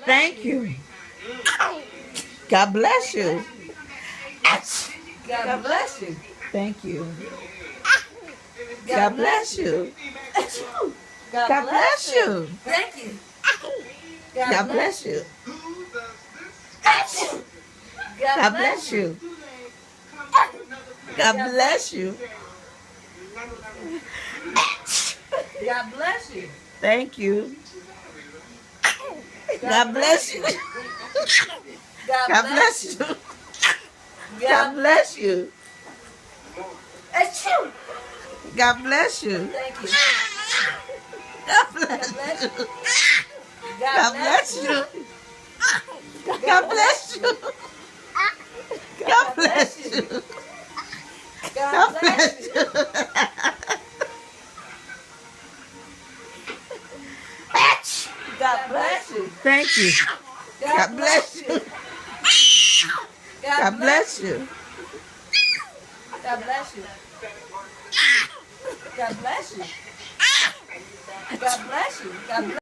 Thank you. God bless you. God bless you. Thank you. God bless you. God bless you. Thank you. God bless you. God God bless bless you. you. God bless you. God bless you. Thank you. God God bless bless you. you. God God bless bless you. you. God God bless bless you. you. Achoo. God bless you. Thank you. God God bless bless you. you. God God bless bless you. you. God God bless bless you. you. God God bless bless you. you. God God bless bless you. you. God bless you. Thank you. God God bless bless you. you. God God bless bless you. you. God bless you. God bless you. God bless you. God bless